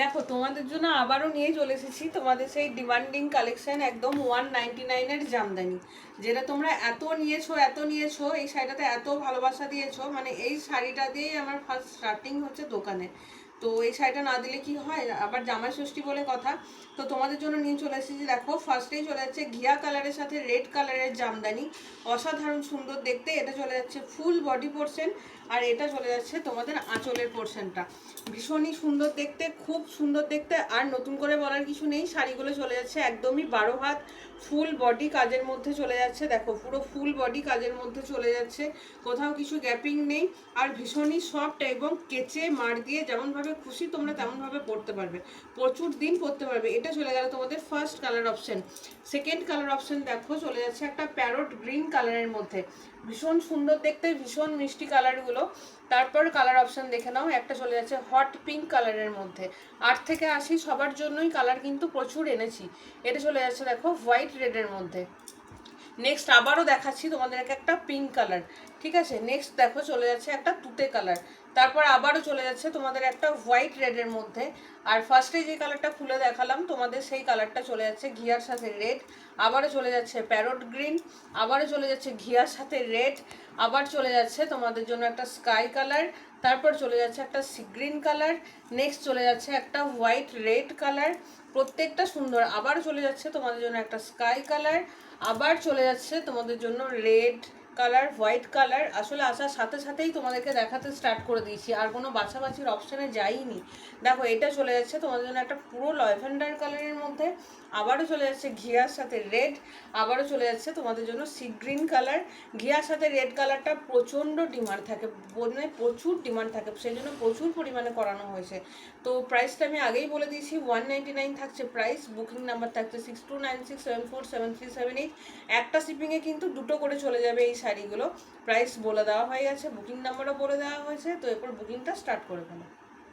দেখো তোমাদের জন্য আবারও নিয়ে চলে এসেছি তোমাদের সেই ডিমান্ডিং কালেকশন, একদম 199-এর জামদানি, যেটা তোমরা এত নিয়েছো এই শাড়িটাতে এত ভালোবাসা দিয়েছো। মানে এই শাড়িটা দিয়েই আমার ফার্স্ট স্টার্টিং হচ্ছে দোকানে। তো এই শাড়িটা না দিলে কি হয়, আবার জামাই ষষ্ঠী বলে কথা। তো তোমাদের জন্য নিয়ে চলে এসেছি। দেখো ফার্স্টেই চলে যাচ্ছে ঘিয়া কালারের সাথে রেড কালারের জামদানি, অসাধারণ সুন্দর দেখতে। এটা চলে যাচ্ছে ফুল বডি পোর্শন, আর এটা চলে যাচ্ছে তোমাদের আঁচলের পোর্শনটা। ভীষণই সুন্দর দেখতে, খুব সুন্দর দেখতে। আর নতুন করে বলার কিছু নেই, শাড়িগুলো চলে যাচ্ছে একদমই 12 হাত ফুল বডি কাজের মধ্যে চলে যাচ্ছে। দেখো পুরো ফুল বডি কাজের মধ্যে চলে যাচ্ছে, কোথাও কিছু গ্যাপিং নেই। আর ভীষণই সফট এবং কেচে মার দিয়ে যেমনভাবে খুশি তোমরা তেমনভাবে পরতে পারবে, প্রচুর দিন পরতে পারবে। এটা চলে গেল তোমাদের first colour option. Second colour option দেখো চলে যাচ্ছে একটা প্যারট গ্রিন কালারের মধ্যে, ভীষণ সুন্দর দেখতে, ভীষণ মিষ্টি কালারগুলো। তারপর কালার অপশন দেখে নাও, একটা চলে যাচ্ছে হট পিঙ্ক কালারের মধ্যে। 8 থেকে 80 সবার জন্যই কালার কিন্তু প্রচুর এনেছি। এটা চলে যাচ্ছে দেখো হোয়াইট রেডের মধ্যে। নেক্সট আবারও দেখাচ্ছি তোমাদেরকে একটা পিঙ্ক কালার, ঠিক আছে। নেক্সট দেখো চলে যাচ্ছে একটা তুতে কালার, তারপর আবারও চলে যাচ্ছে তোমাদের একটা হোয়াইট রেডের মধ্যে। আর ফার্স্টে যে কালারটা খুলে দেখালাম তোমাদের, সেই কালারটা চলে যাচ্ছে ঘিয়ার সাথে রেড, আবারও চলে যাচ্ছে প্যারট গ্রিন, আবারও চলে যাচ্ছে ঘিয়ার সাথে রেড, আবার চলে যাচ্ছে তোমাদের জন্য একটা স্কাই কালার, তারপর চলে যাচ্ছে একটা সি গ্রিন কালার, নেক্সট চলে যাচ্ছে একটা হোয়াইট রেড কালার, প্রত্যেকটা সুন্দর। আবার চলে যাচ্ছে তোমাদের জন্য একটা স্কাই কালার, আবার চলে যাচ্ছে তোমাদের জন্য রেড কালার, হোয়াইট কালার। আসলে আসার সাথে সাথেই তোমাদেরকে দেখাতে স্টার্ট করে দিয়েছি, আর কোনো বাছাবাছির অপশানে যাইনি। দেখো এটা চলে যাচ্ছে তোমাদের জন্য একটা পুরো ল্যাভেন্ডার কালারের মধ্যে, আবারও চলে যাচ্ছে ঘিয়ার সাথে রেড, আবারও চলে যাচ্ছে তোমাদের জন্য সি গ্রিন কালার। ঘিয়ার সাথে রেড কালারটা প্রচণ্ড ডিমান্ড থাকে, মানে প্রচুর ডিমান্ড থাকে, সেই জন্য প্রচুর পরিমাণে করানো হয়েছে। তো প্রাইসটা আমি আগেই বলে দিয়েছি, 199 থাকছে প্রাইস। বুকিং নাম্বার থাকছে 6296747378। একটা শিপিংয়ে কিন্তু দুটো করে চলে যাবে এই শাড়িগুলো। প্রাইস বলে দেওয়া হয়ে গেছে, বুকিং নাম্বারও বলে দেওয়া হয়েছে। তো এরপর বুকিংটা স্টার্ট করে ফেলো।